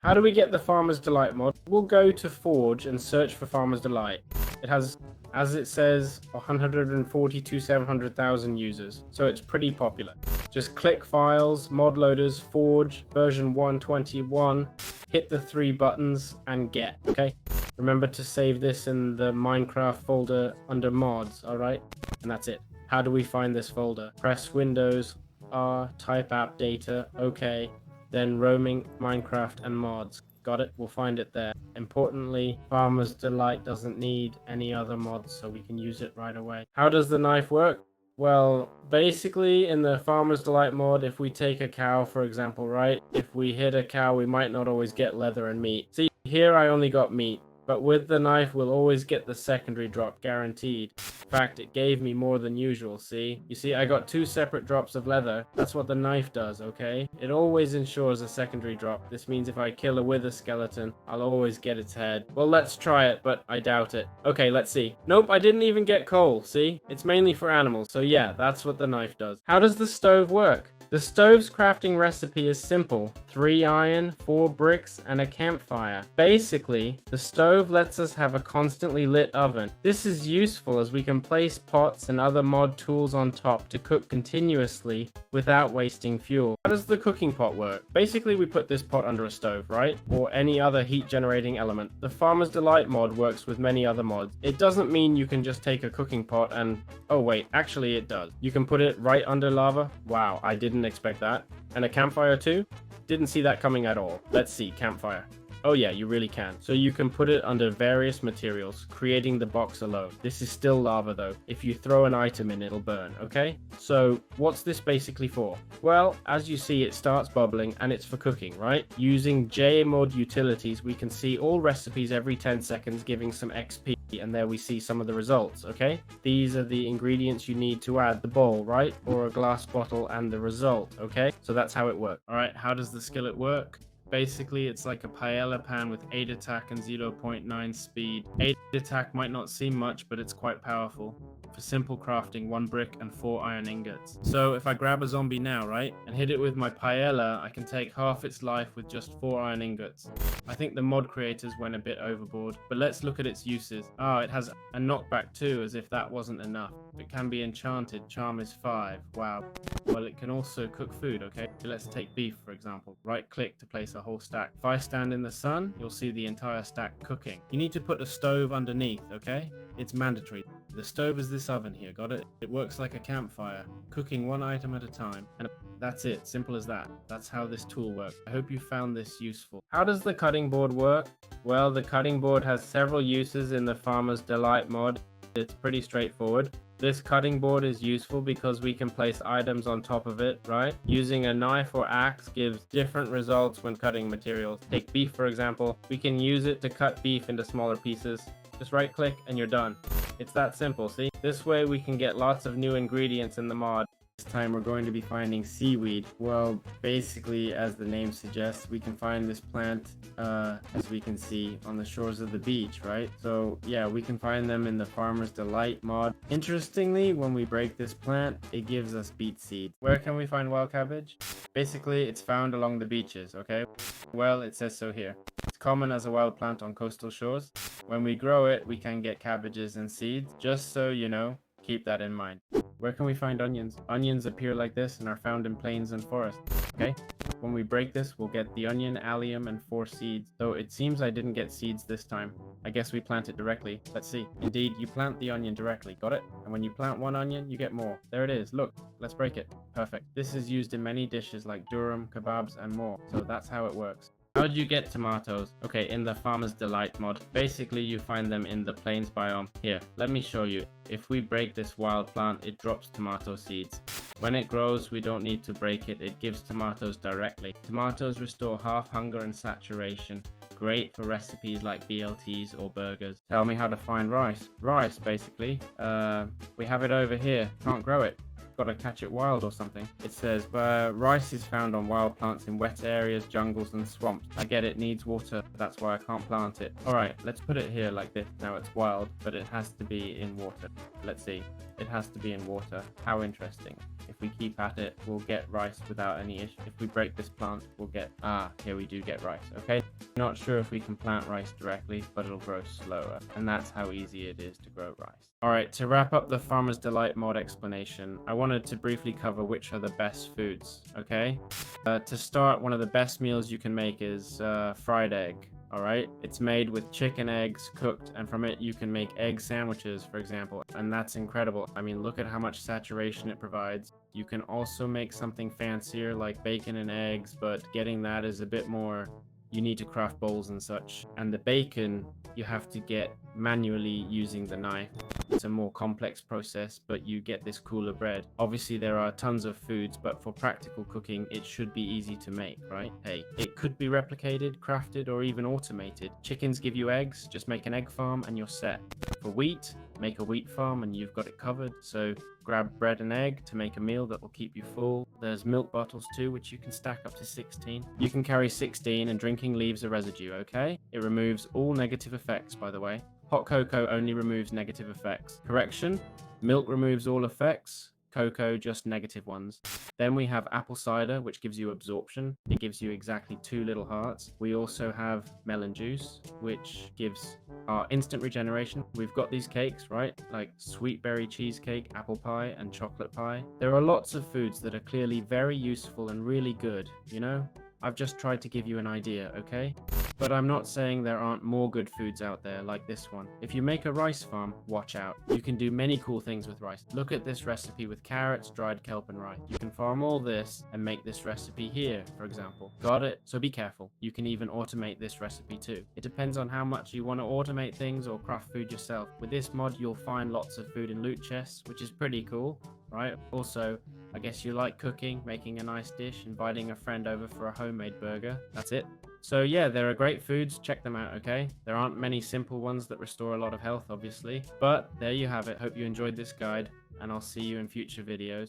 How do we get the Farmer's Delight mod? We'll go to Forge and search for Farmer's Delight. It has, as it says, 142,700,000 users, so it's pretty popular. Just click Files, Mod Loaders, Forge, version 121, hit the 3 buttons, and get, okay? Remember to save this in the Minecraft folder under mods, alright? And that's it. How do we find this folder? Press Windows, R, type app data, okay. Then roaming, Minecraft, and mods. Got it? We'll find it there. Importantly, Farmer's Delight doesn't need any other mods, so we can use it right away. How does the knife work? Well, basically in the Farmer's Delight mod, if we take a cow, for example, right? If we hit a cow, we might not always get leather and meat. See, here I only got meat. But with the knife, we'll always get the secondary drop, guaranteed. In fact, it gave me more than usual, see? You see, I got 2 separate drops of leather. That's what the knife does, okay? It always ensures a secondary drop. This means if I kill a wither skeleton, I'll always get its head. Well, let's try it, but I doubt it. Okay, let's see. Nope, I didn't even get coal, see? It's mainly for animals, so yeah, that's what the knife does. How does the stove work? The stove's crafting recipe is simple. 3 iron, 4 bricks, and a campfire. Basically, the stove lets us have a constantly lit oven. This is useful as we can place pots and other mod tools on top to cook continuously without wasting fuel. How does the cooking pot work? Basically, we put this pot under a stove, right? Or any other heat generating element. The Farmer's Delight mod works with many other mods. It doesn't mean you can just take a cooking pot and... Oh wait, actually it does. You can put it right under lava. Wow, I didn't expect that. And a campfire too? Didn't see that coming at all. Let's see, campfire. Oh yeah, you really can. So you can put it under various materials, creating the box alone. This is still lava though. If you throw an item in, it'll burn, okay? So what's this basically for? Well, as you see, it starts bubbling and it's for cooking, right? Using JMod utilities, we can see all recipes every 10 seconds giving some XP, and there we see some of the results, okay? These are the ingredients you need to add the bowl, right? Or a glass bottle and the result, okay? So that's how it works. All right, how does the skillet work? Basically, it's like a paella pan with 8 attack and 0.9 speed. 8 attack might not seem much, but it's quite powerful. For simple crafting, 1 brick and 4 iron ingots. So if I grab a zombie now, right, and hit it with my paella, I can take half its life with just 4 iron ingots. I think the mod creators went a bit overboard, but let's look at its uses. Ah, it has a knockback too, as if that wasn't enough. It can be enchanted, charm is 5, wow. Well, it can also cook food, okay? Let's take beef, for example. Right click to place a whole stack. If I stand in the sun, you'll see the entire stack cooking. You need to put a stove underneath, okay? It's mandatory. The stove is this oven here, got it? It works like a campfire, cooking 1 item at a time. And that's it, simple as that. That's how this tool works. I hope you found this useful. How does the cutting board work? Well, the cutting board has several uses in the Farmer's Delight mod. It's pretty straightforward. This cutting board is useful because we can place items on top of it, right? Using a knife or axe gives different results when cutting materials. Take beef, for example. We can use it to cut beef into smaller pieces. Just right click and you're done. It's that simple, see? This way we can get lots of new ingredients in the mod. This time we're going to be finding seaweed. Well, basically, as the name suggests, we can find this plant, as we can see, on the shores of the beach, right? So yeah, we can find them in the Farmer's Delight mod. Interestingly, when we break this plant, it gives us beet seed. Where can we find wild cabbage? Basically, it's found along the beaches, okay? Well, it says so here. It's common as a wild plant on coastal shores. When we grow it, we can get cabbages and seeds, just so you know. Keep that in mind. Where can we find onions? Onions appear like this and are found in plains and forests. Okay? When we break this, we'll get the onion, allium, and 4 seeds. So it seems I didn't get seeds this time. I guess we plant it directly. Let's see. Indeed, you plant the onion directly. Got it? And when you plant 1 onion, you get more. There it is. Look. Let's break it. Perfect. This is used in many dishes like durum, kebabs, and more. So that's how it works. How do you get tomatoes? Okay, in the Farmer's Delight mod. Basically, you find them in the plains biome. Here, let me show you. If we break this wild plant, it drops tomato seeds. When it grows, we don't need to break it. It gives tomatoes directly. Tomatoes restore half hunger and saturation. Great for recipes like BLTs or burgers. Tell me how to find rice. Rice, basically. We have it over here. Can't grow it. gotta catch it wild or something. It says, rice is found on wild plants in wet areas, jungles, and swamps. I get it needs water, that's why I can't plant it. Alright, let's put it here like this. Now it's wild, but it has to be in water. Let's see. It has to be in water. How interesting. If we keep at it, we'll get rice without any issue. If we break this plant, we'll get... here we do get rice, okay? Not sure if we can plant rice directly, but it'll grow slower. And that's how easy it is to grow rice. Alright, to wrap up the Farmer's Delight mod explanation, I wanted to briefly cover which are the best foods, okay? To start, one of the best meals you can make is fried egg. Alright, it's made with chicken eggs cooked, and from it you can make egg sandwiches, for example, and that's incredible. I mean, look at how much saturation it provides. You can also make something fancier like bacon and eggs, but getting that is a bit more... You need to craft bowls and such. And the bacon, you have to get manually using the knife. It's a more complex process, but you get this cooler bread. Obviously, there are tons of foods, but for practical cooking, it should be easy to make, right? Hey, it could be replicated, crafted, or even automated. Chickens give you eggs, just make an egg farm and you're set. For wheat, make a wheat farm and you've got it covered. So grab bread and egg to make a meal that will keep you full. There's milk bottles too, which you can stack up to 16. You can carry 16 and drinking leaves a residue, okay? It removes all negative effects, by the way. Hot cocoa only removes negative effects. Correction, milk removes all effects, cocoa just negative ones. Then we have apple cider, which gives you absorption. It gives you exactly 2 little hearts. We also have melon juice, which gives our instant regeneration. We've got these cakes, right? Like sweet berry cheesecake, apple pie, and chocolate pie. There are lots of foods that are clearly very useful and really good, you know? I've just tried to give you an idea, okay? But I'm not saying there aren't more good foods out there like this one. If you make a rice farm, watch out. You can do many cool things with rice. Look at this recipe with carrots, dried kelp, and rice. You can farm all this and make this recipe here, for example. Got it? So be careful. You can even automate this recipe too. It depends on how much you want to automate things or craft food yourself. With this mod, you'll find lots of food in loot chests, which is pretty cool, right? Also, I guess you like cooking, making a nice dish, inviting a friend over for a homemade burger. That's it. So yeah, there are great foods. Check them out, okay? There aren't many simple ones that restore a lot of health, obviously. But there you have it. Hope you enjoyed this guide, and I'll see you in future videos.